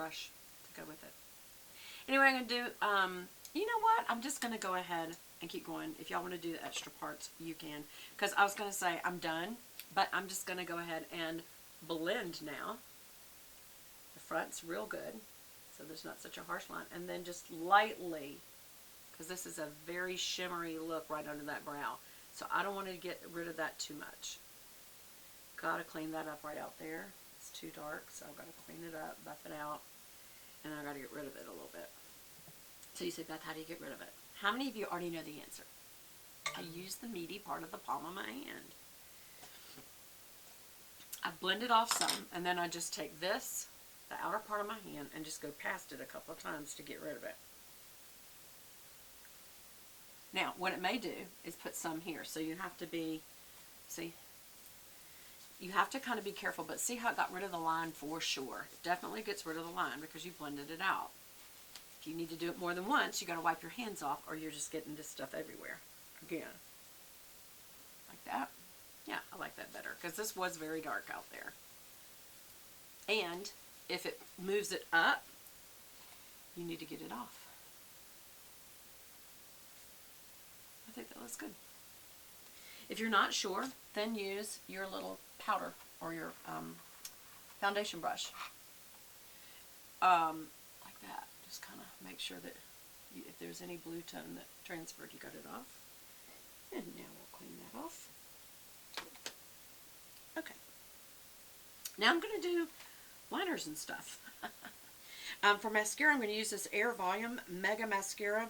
brush to go with it. Anyway, I'm going to do, you know what? I'm just going to go ahead and keep going. If y'all want to do the extra parts, you can. Because I was going to say I'm done, but I'm just going to go ahead and blend now. The front's real good, so there's not such a harsh line. And then just lightly, because this is a very shimmery look right under that brow. So I don't want to get rid of that too much. Gotta clean that up right out there. It's too dark, so I've got to clean it up, buff it out, and I got to get rid of it a little bit. So you say, Beth, how do you get rid of it? How many of you already know the answer? I use the meaty part of the palm of my hand. I blend it off some, and then I just take this, the outer part of my hand, and just go past it a couple of times to get rid of it. Now, what it may do is put some here. So you have to be, see, you have to kind of be careful, but see how it got rid of the line for sure. Definitely gets rid of the line because you blended it out. If you need to do it more than once, you got to wipe your hands off or you're just getting this stuff everywhere. Again. Like that. Yeah, I like that better because this was very dark out there. And if it moves it up, you need to get it off. I think that looks good. If you're not sure, then use your little powder or your foundation brush. Like that. Just kind of make sure that if there's any blue tone that transferred, you got it off. And now we'll clean that off. Okay. Now I'm going to do liners and stuff. For mascara, I'm going to use this Air Volume Mega Mascara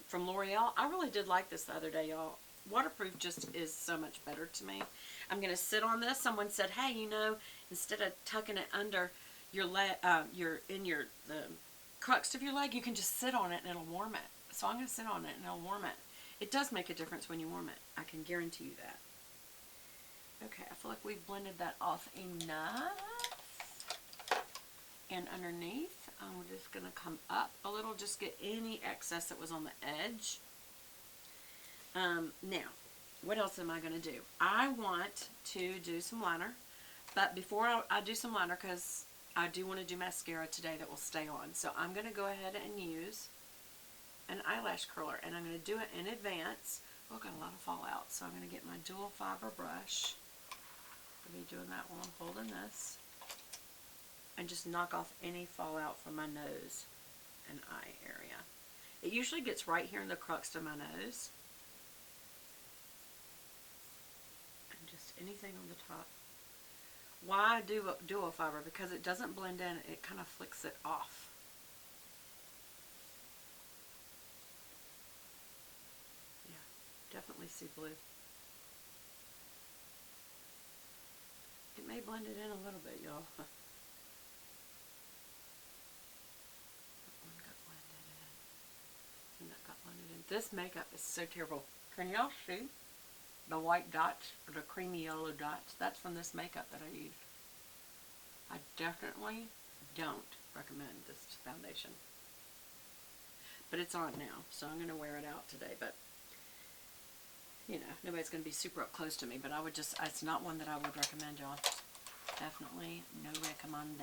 from L'Oreal. I really did like this the other day, y'all. Waterproof just is so much better to me. I'm going to sit on this. Someone said, hey, you know, instead of tucking it under your leg, the crux of your leg, you can just sit on it and it'll warm it. So I'm going to sit on it and it'll warm it. It does make a difference when you warm it. I can guarantee you that. Okay, I feel like we've blended that off enough. And underneath, I'm just going to come up a little, just get any excess that was on the edge. Now, what else am I going to do? I want to do some liner, but before I do some liner, because I do want to do mascara today that will stay on, so I'm going to go ahead and use an eyelash curler, and I'm going to do it in advance. Oh, I've got a lot of fallout, so I'm going to get my dual fiber brush. I'll be doing that while I'm holding this. And just knock off any fallout from my nose and eye area. It usually gets right here in the crux of my nose. And just anything on the top. Why do dual fiber? Because it doesn't blend in, it kind of flicks it off. Yeah, definitely see blue. It may blend it in a little bit, y'all. This makeup is so terrible. Can y'all see the white dots or the creamy yellow dots? That's from this makeup that I used. I definitely don't recommend this foundation. But it's on now, so I'm going to wear it out today. But, you know, nobody's going to be super up close to me. But I would just, it's not one that I would recommend, y'all. Definitely no recommend.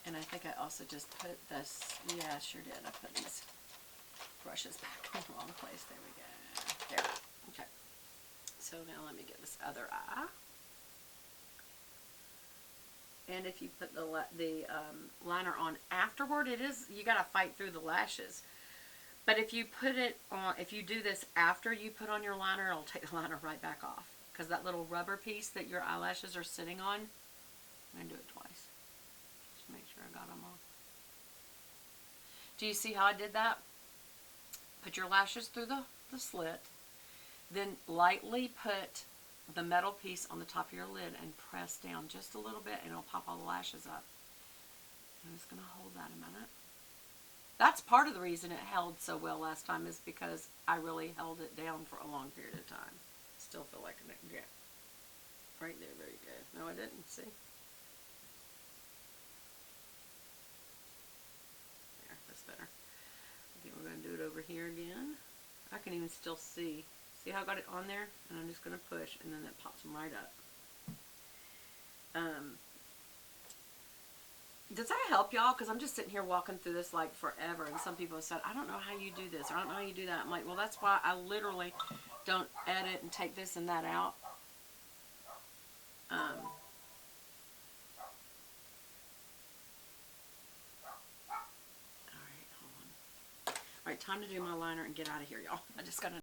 And I think I also just put this, yeah, I sure did. I put these brushes back in the wrong place. There we go. There. Okay. So now let me get this other eye. And if you put the liner on afterward, it is, you got to fight through the lashes. But if you put it on, if you do this after you put on your liner, it'll take the liner right back off. Because that little rubber piece that your eyelashes are sitting on, I'm going to do it twice. Make sure I got them all. Do you see how I did that? Put your lashes through the slit. Then lightly put the metal piece on the top of your lid and press down just a little bit and it'll pop all the lashes up. I'm just going to hold that a minute. That's part of the reason it held so well last time is because I really held it down for a long period of time. Still feel like an yeah. Right there, very good. No, I didn't. See? Better. Okay, we're going to do it over here again. I can even still see. See how I got it on there? And I'm just going to push, and then that pops them right up. Does that help y'all? Because I'm just sitting here walking through this like forever, and some people have said, I don't know how you do this, or I don't know how you do that. I'm like, well, that's why I literally don't edit and take this and that out. Alright, hold on. Alright, time to do my liner and get out of here, y'all. I just got to